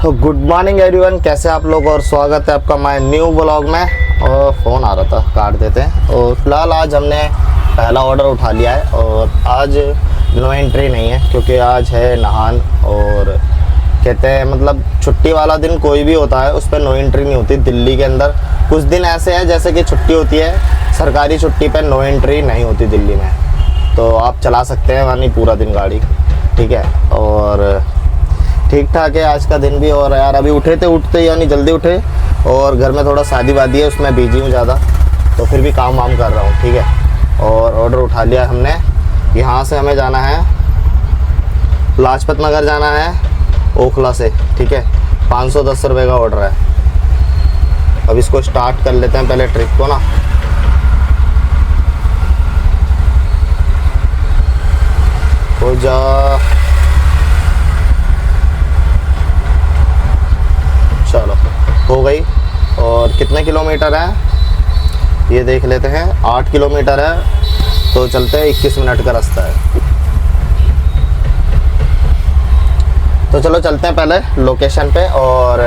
Good morning everyone, कैसे आप लोग और स्वागत है आपका माय न्यू ब्लॉग में। और फ़ोन आ रहा था, काट देते हैं। और फिलहाल आज हमने पहला ऑर्डर उठा लिया है और आज नो एंट्री नहीं है क्योंकि आज है नहान। और कहते हैं मतलब छुट्टी वाला दिन कोई भी होता है उस पर नो एंट्री नहीं होती। दिल्ली के अंदर कुछ दिन ऐसे हैं जैसे कि छुट्टी होती है, सरकारी छुट्टी पर नो एंट्री नहीं होती दिल्ली में, तो आप चला सकते हैं यानी पूरा दिन गाड़ी, ठीक है। और ठीक ठाक है आज का दिन भी। और यार अभी उठते यानी जल्दी उठे और घर में थोड़ा शादी वादी है उसमें बिजी हूँ ज़्यादा, तो फिर भी काम वाम कर रहा हूँ, ठीक है। और ऑर्डर उठा लिया हमने। यहाँ से हमें जाना है लाजपत नगर, जाना है ओखला से, ठीक है। 510 रुपये का ऑर्डर है। अब इसको स्टार्ट कर लेते हैं पहले ट्रिप को ना। हो जा, चलो हो गई। और कितने किलोमीटर है ये देख लेते हैं। 8 किलोमीटर है, तो चलते हैं। 21 मिनट का रास्ता है, तो चलो चलते हैं पहले लोकेशन पे और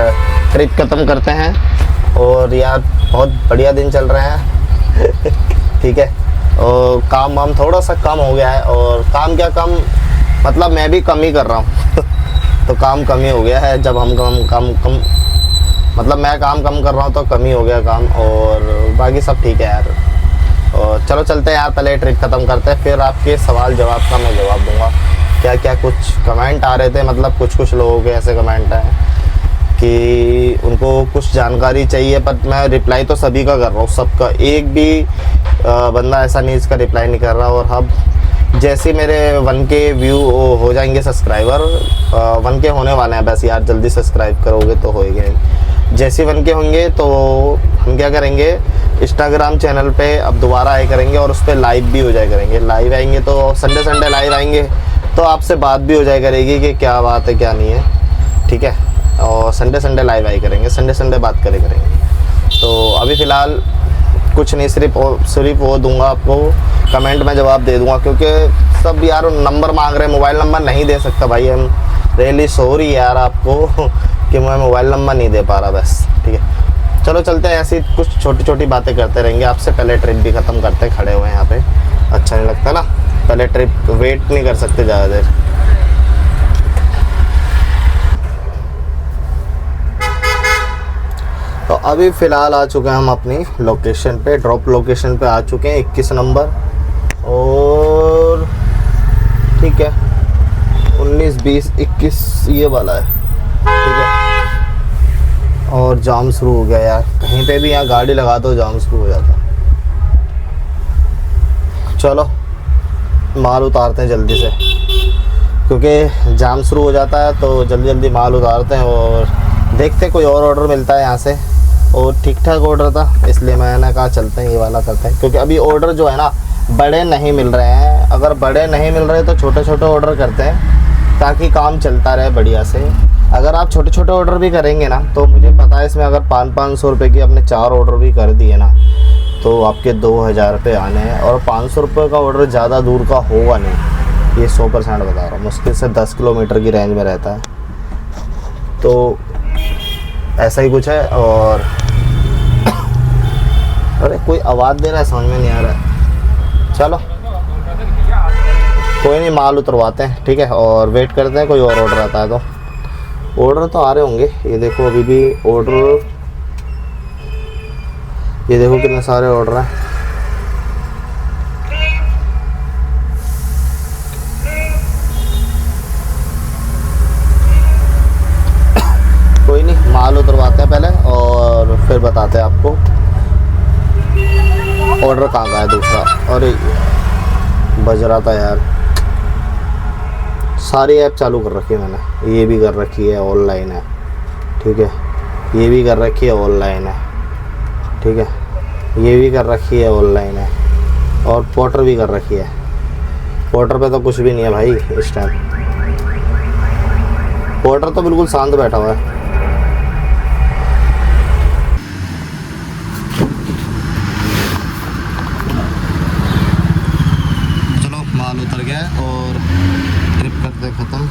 ट्रिप ख़त्म करते हैं। और यार बहुत बढ़िया दिन चल रहे हैं ठीक है। और काम वाम थोड़ा सा कम हो गया है। और काम क्या कम, मतलब मैं भी कम ही कर रहा हूँ तो काम कम ही हो गया है। जब हम कम मतलब मैं काम कम कर रहा हूँ तो कम ही हो गया काम। और बाकी सब ठीक है यार। और चलो चलते हैं यार, पहले ट्रिप ख़त्म करते हैं, फिर आपके सवाल जवाब का मैं जवाब दूंगा। क्या क्या कुछ कमेंट आ रहे थे, मतलब कुछ लोगों के ऐसे कमेंट हैं कि उनको कुछ जानकारी चाहिए, पर मैं रिप्लाई तो सभी का कर रहा हूँ, सबका। एक भी बंदा ऐसा नहीं इसका रिप्लाई नहीं कर रहा। और अब जैसे मेरे 1K व्यू हो जाएंगे, सब्सक्राइबर 1K होने वाले हैं बस यार, जल्दी सब्सक्राइब करोगे तो होएगा। जैसे 1K होंगे तो हम क्या करेंगे, इंस्टाग्राम चैनल पे अब दोबारा आए करेंगे और उस पर लाइव भी हो जाए करेंगे। लाइव आएंगे तो संडे लाइव आएंगे, तो आपसे बात भी हो जाए करेगी कि क्या बात है क्या नहीं है, ठीक है। और संडे लाइव आए करेंगे, संडे बात करेंगे। तो अभी फ़िलहाल कुछ नहीं, सिर्फ वो दूंगा आपको, कमेंट में जवाब दे दूंगा, क्योंकि सब यार नंबर मांग रहे हैं। मोबाइल नंबर नहीं दे सकता भाई, हम रियली सॉरी यार आपको कि मैं मोबाइल नंबर नहीं दे पा रहा, बस ठीक है। चलो चलते हैं, ऐसी कुछ छोटी बातें करते रहेंगे आपसे। पहले ट्रिप भी ख़त्म करते हैं, खड़े हुए हैं यहाँ पे, अच्छा नहीं लगता ना। पहले ट्रिप वेट नहीं कर सकते ज़्यादा देर। तो अभी फ़िलहाल आ चुके हैं हम अपनी लोकेशन पे, ड्रॉप लोकेशन पे आ चुके हैं, 21 नंबर। और ठीक है, 19, 20, 21 ये वाला है, ठीक है। और जाम शुरू हो गया यार, कहीं पे भी यहाँ गाड़ी लगा दो जाम शुरू हो जाता। चलो माल उतारते हैं जल्दी से, क्योंकि जाम शुरू हो जाता है, तो जल्दी माल उतारते हैं और देखते हैं कोई और ऑर्डर मिलता है यहाँ से। और ठीक ठाक ऑर्डर था, इसलिए मैंने कहा चलते हैं ये वाला करते हैं, क्योंकि अभी ऑर्डर जो है ना बड़े नहीं मिल रहे हैं। अगर बड़े नहीं मिल रहे तो छोटे ऑर्डर करते हैं ताकि काम चलता रहे बढ़िया से। अगर आप छोटे ऑर्डर भी करेंगे ना, तो मुझे पता है इसमें अगर 500 रुपये की आपने 4 ऑर्डर भी कर दिए ना, तो आपके 2000 रुपये आने हैं। और 500 रुपये का ऑर्डर ज़्यादा दूर का होगा नहीं, ये 100% बता रहा हूँ। मुश्किल से 10 किलोमीटर की रेंज में रहता है, तो ऐसा ही कुछ है। और अरे कोई आवाज़ दे रहा है, समझ में नहीं आ रहा है। चलो कोई नहीं, माल उतरवाते हैं, ठीक है। और वेट करते हैं कोई और ऑर्डर आता है तो। ऑर्डर तो आ रहे होंगे, ये देखो अभी भी ऑर्डर, ये देखो कितने सारे ऑर्डर हैं। कोई नहीं, माल उतरवाते हैं पहले और फिर बताते हैं आपको ऑर्डर कहाँ का है दूसरा। और बज रहा था यार, सारी ऐप चालू कर रखी है मैंने, ये भी कर रखी है ऑनलाइन है, ठीक है। ये भी कर रखी है ऑनलाइन है, ठीक है। ये भी कर रखी है ऑनलाइन है। और पोर्टर भी कर रखी है। पोर्टर पे तो कुछ भी नहीं है भाई इस टाइम, पोर्टर तो बिल्कुल शांत बैठा हुआ है। चलो माल उतर गया और ट्रिप करते ख़त्म।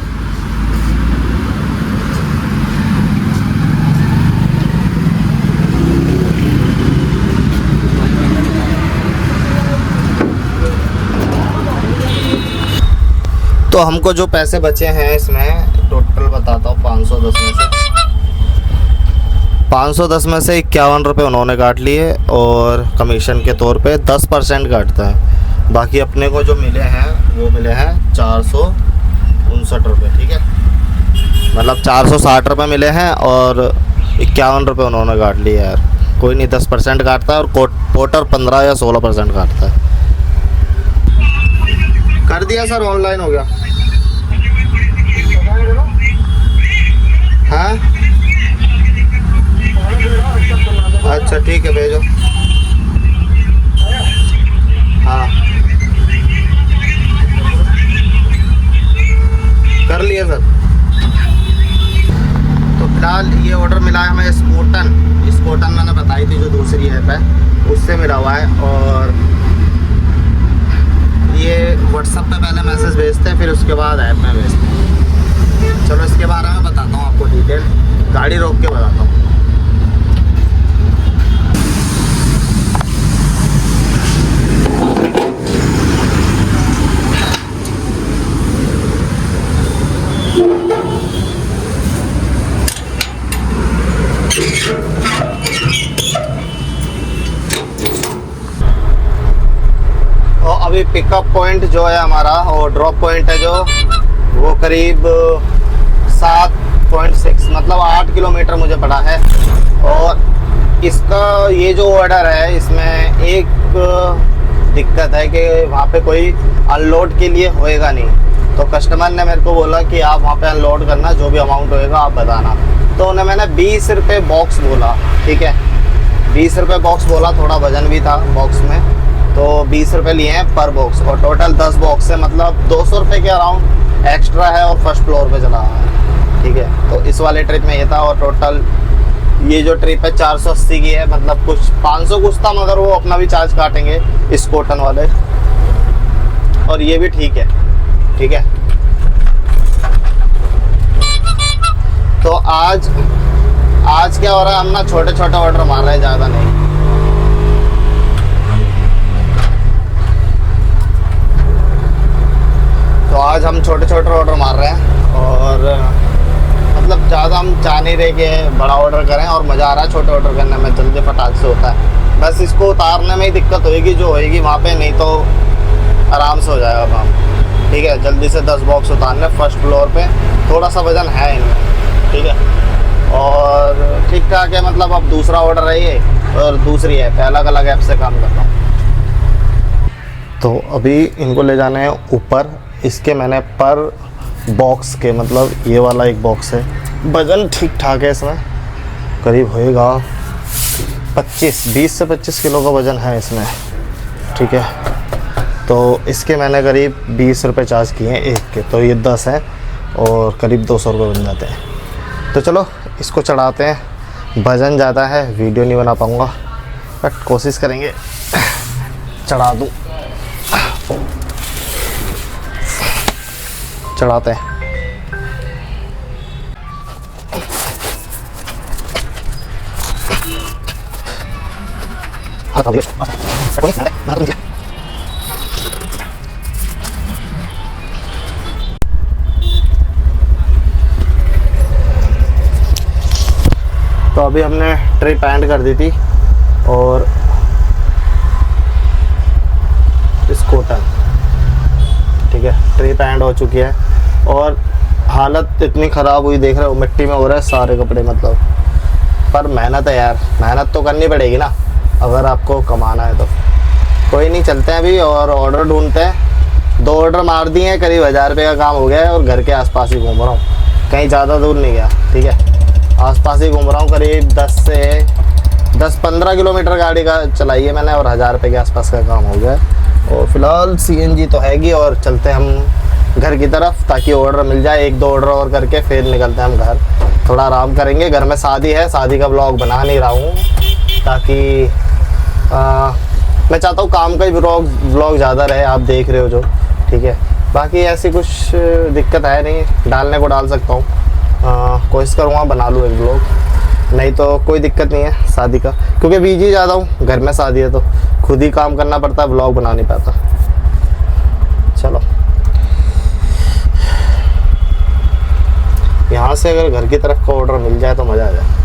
तो हमको जो पैसे बचे हैं इसमें टोटल बताता हूँ। 510 में से 51 रुपये उन्होंने काट लिए और कमीशन के तौर पे 10% काटता है। बाकी अपने को जो मिले हैं वो मिले हैं 459 रुपये। ठीक है, मतलब 460 रुपये मिले हैं और 51 रुपये उन्होंने काट लिए यार। कोई नहीं, 10% काटता है और पोर्टर 15 या 16% काटता है। कर दिया सर, ऑनलाइन हो गया। हाँ अच्छा ठीक है, भेजो। हाँ कर लिया सर। तो फिलहाल ये ऑर्डर मिला है हमें स्कोटन मैंने बताई थी जो दूसरी ऐप है उससे मिला हुआ है। और ये व्हाट्सएप पे पहले मैसेज भेजते हैं, फिर उसके बाद ऐप में भेजते हैं। चलो इसके बारे में बताता हूँ आपको डिटेल, गाड़ी रोक के बताता हूँ। अभी पिकअप पॉइंट जो है हमारा और ड्रॉप पॉइंट है जो वो करीब 7.6 मतलब 8 किलोमीटर मुझे पड़ा है। और इसका ये जो ऑर्डर है इसमें एक दिक्कत है कि वहाँ पे कोई अनलोड के लिए होएगा नहीं। तो कस्टमर ने मेरे को बोला कि आप वहाँ पे अनलोड करना, जो भी अमाउंट होएगा आप बताना। तो उन्हें मैंने 20 रुपये बॉक्स बोला। ठीक है, 20 रुपये बॉक्स बोला, थोड़ा वजन भी था बॉक्स में, तो 20 रुपये लिए हैं पर बॉक्स। और टोटल 10 बॉक्स है, मतलब 200 रुपये के अराउंड एक्स्ट्रा है और फर्स्ट फ्लोर पे चला हुआ है। ठीक है, तो इस वाले ट्रिप में ये था। और टोटल ये जो ट्रिप है 480 की है, मतलब कुछ 500 कुछ था, मगर वो अपना भी चार्ज काटेंगे इस कॉटन वाले। और ये भी ठीक है। ठीक है, तो आज क्या हो रहा है, हम ना छोटे छोटे ऑर्डर मार रहे हैं, ज़्यादा नहीं। तो आज हम छोटे छोटे ऑर्डर मार रहे हैं और मतलब ज़्यादा हम चाह नहीं रहे कि बड़ा ऑर्डर करें। और मज़ा आ रहा है छोटे ऑर्डर करने में, जल्दी फटाक से होता है। बस इसको उतारने में ही दिक्कत होएगी जो होएगी वहाँ पे, नहीं तो आराम से हो जाएगा काम। ठीक है, जल्दी से 10 बॉक्स उतारने फर्स्ट फ्लोर पे। थोड़ा सा वजन है इनमें। ठीक है, और ठीक ठाक है। मतलब अब दूसरा ऑर्डर है ये और दूसरी ऐप है, अलग अलग ऐप से काम कर रहा हूँ। तो अभी इनको ले जाने हैं ऊपर। इसके मैंने पर बॉक्स के, मतलब ये वाला एक बॉक्स है, वजन ठीक ठाक है, इसमें करीब होएगा 20 से 25 किलो का वज़न है इसमें। ठीक है, तो इसके मैंने करीब 20 रुपये चार्ज किए हैं एक के, तो ये 10 हैं और करीब 200 रुपये बन जाते हैं। तो चलो इसको चढ़ाते हैं। वज़न ज़्यादा है, वीडियो नहीं बना पाऊँगा, बट कोशिश करेंगे चढ़ा दूँ। चढ़ाते हैं। तो अभी हमने ट्रिप एंड कर दी थी और स्कूटर, ठीक है, ट्रिप एंड हो चुकी है। और हालत इतनी ख़राब हुई, देख रहे हो मिट्टी में हो रहा है सारे कपड़े, मतलब। पर मेहनत है यार, मेहनत तो करनी पड़ेगी ना अगर आपको कमाना है तो। कोई नहीं, चलते हैं अभी और ऑर्डर ढूंढते हैं। 2 ऑर्डर मार दिए हैं, करीब 1000 रुपये का काम हो गया है और घर के आसपास ही घूम रहा हूँ, कहीं ज़्यादा दूर नहीं गया। ठीक है, आसपास ही घूम रहा हूँ। करीब 10-15 किलोमीटर गाड़ी का चलाई है मैंने और 1000 रुपये के आसपास का काम हो गया। और फिलहाल CNG तो हैगी और चलते हम घर की तरफ, ताकि ऑर्डर मिल जाए। 1-2 ऑर्डर और करके फिर निकलते हैं हम घर, थोड़ा आराम करेंगे। घर में शादी है, शादी का ब्लॉग बना नहीं रहा हूँ, ताकि मैं चाहता हूँ काम का ही ब्लॉग ज़्यादा रहे, आप देख रहे हो जो। ठीक है, बाकी ऐसी कुछ दिक्कत है नहीं, डालने को डाल सकता हूँ। कोशिश करूँगा बना लूँ एक ब्लॉग, नहीं तो कोई दिक्कत नहीं है शादी का, क्योंकि बिजी ज़्यादा हूँ। घर में शादी है तो खुद ही काम करना पड़ता है, ब्लॉग बना नहीं पाता। चलो यहाँ से अगर घर की तरफ का ऑर्डर मिल जाए तो मज़ा आ जाए।